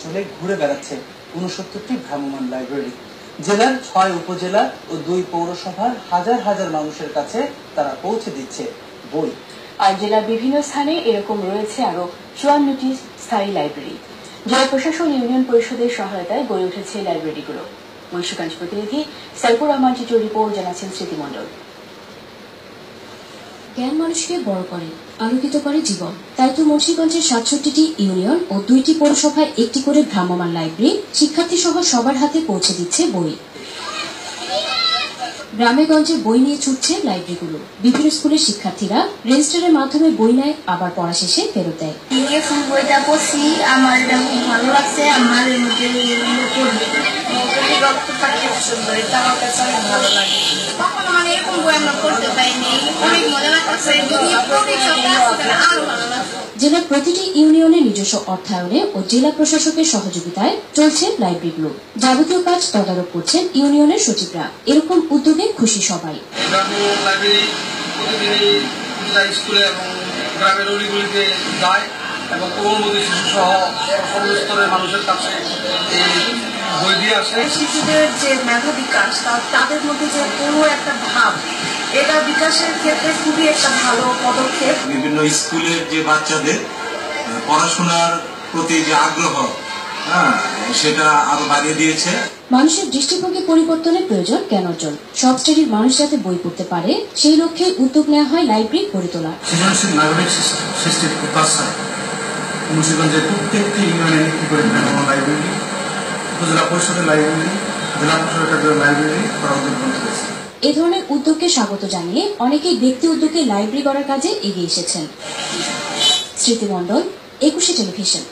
অঞ্চলে ঘুরে বেড়াচ্ছে ৬৯টি ভ্রাম্যমাণ লাইব্রেরি। জেলার ৬ উপজেলা ও ২ পৌরসভার হাজার হাজার মানুষের কাছে তারা পৌঁছে দিচ্ছে বই। আর জেলার বিভিন্ন স্থানে এরকম রয়েছে আরো ৫৪টি স্থায়ী লাইব্রেরি। জেলা প্রশাসন ইউনিয়ন পরিষদের সহায়তায় গড়ে উঠেছে লাইব্রেরিগুলো। মুন্সিগঞ্জ প্রতিনিধি সাইফুর রহমান টিটুর রিপোর্ট, জানাচ্ছেন স্মৃতিমণ্ডল। জ্ঞান মানুষকে বড় করে, আলোকিত করে জীবন। তাই তো মুন্সিগঞ্জের ৬৭টি ইউনিয়ন ও ২টি পৌরসভায় একটি করে ভ্রাম্যমাণ লাইব্রেরি শিক্ষার্থী সহ সবার হাতে পৌঁছে দিচ্ছে বই। গ্রামে গঞ্জে বই নিয়ে ছুটছে লাইব্রেরিগুলো। বিভিন্ন স্কুলের শিক্ষার্থীরা রেজিস্টারের মাধ্যমে বই নেয়, আবার পড়া শেষে ফেরত দেয়। বইটা পড়ছি, আমার এটা খুব ভালো লাগছে। আমার এর মধ্যে আমার কাছে অনেক ভালো লাগে। কখনো মানে এরকম বই আমরা পড়তে পাইনি, অনেক মজা লাগছে। আরো ভালো লাগছে। জেলার প্রতিটি ইউনিয়নের নিজস্ব অর্থায়নে ও জেলা প্রশাসকের সহযোগিতায় চলছে লাইব্রেরিগুলো। যাবতীয় কাজ তদারক করছেন ইউনিয়নের সচিবরা। এরকম উদ্যোগে খুশি সবাই। স্কুলে এবং গ্রামের অলিগলিতে যায় এবং কোমলমতি শিশু সহ সর্বস্তরের মানুষের কাছে বই দিয়ে আসে। শিশুদের যে মেধা বিকাশ, তাদের মধ্যে যে কোনো একটা ভাব, এটা বিকাশের ক্ষেত্রে খুবই একটা ভালো পদক্ষেপ। বিভিন্ন স্কুলের যে বাচ্চাদের পড়াশোনার প্রতি যে আগ্রহ, সেটা আরো বাড়িয়ে দিয়েছে। মানুষের দৃষ্টিভঙ্গি পরিবর্তনের প্রয়োজন জ্ঞান অর্জন। সব শ্রেণীর মানুষ যাতে বই পড়তে পারে, সেই লক্ষ্যে উদ্যোগ নেওয়া হয় লাইব্রেরি গড়ে তোলা। সৃজনশীল নাগরিক সৃষ্টির প্রত্যাশায় মুন্সিগঞ্জের প্রত্যেকটি ইউনিয়নে একটি করে ভ্রাম্যমাণ লাইব্রেরি, উপজেলা পরিষদের লাইব্রেরি, জেলা প্রশাসকের লাইব্রেরি করা উদ্যোগ হয়েছে। এ ধরনের উদ্যোগকে স্বাগত জানিয়ে অনেকেই ব্যক্তি উদ্যোগে লাইব্রেরি গড়ার কাজে এগিয়ে এসেছেন। স্মৃতিমণ্ডল, ২১শে টেলিভিশন।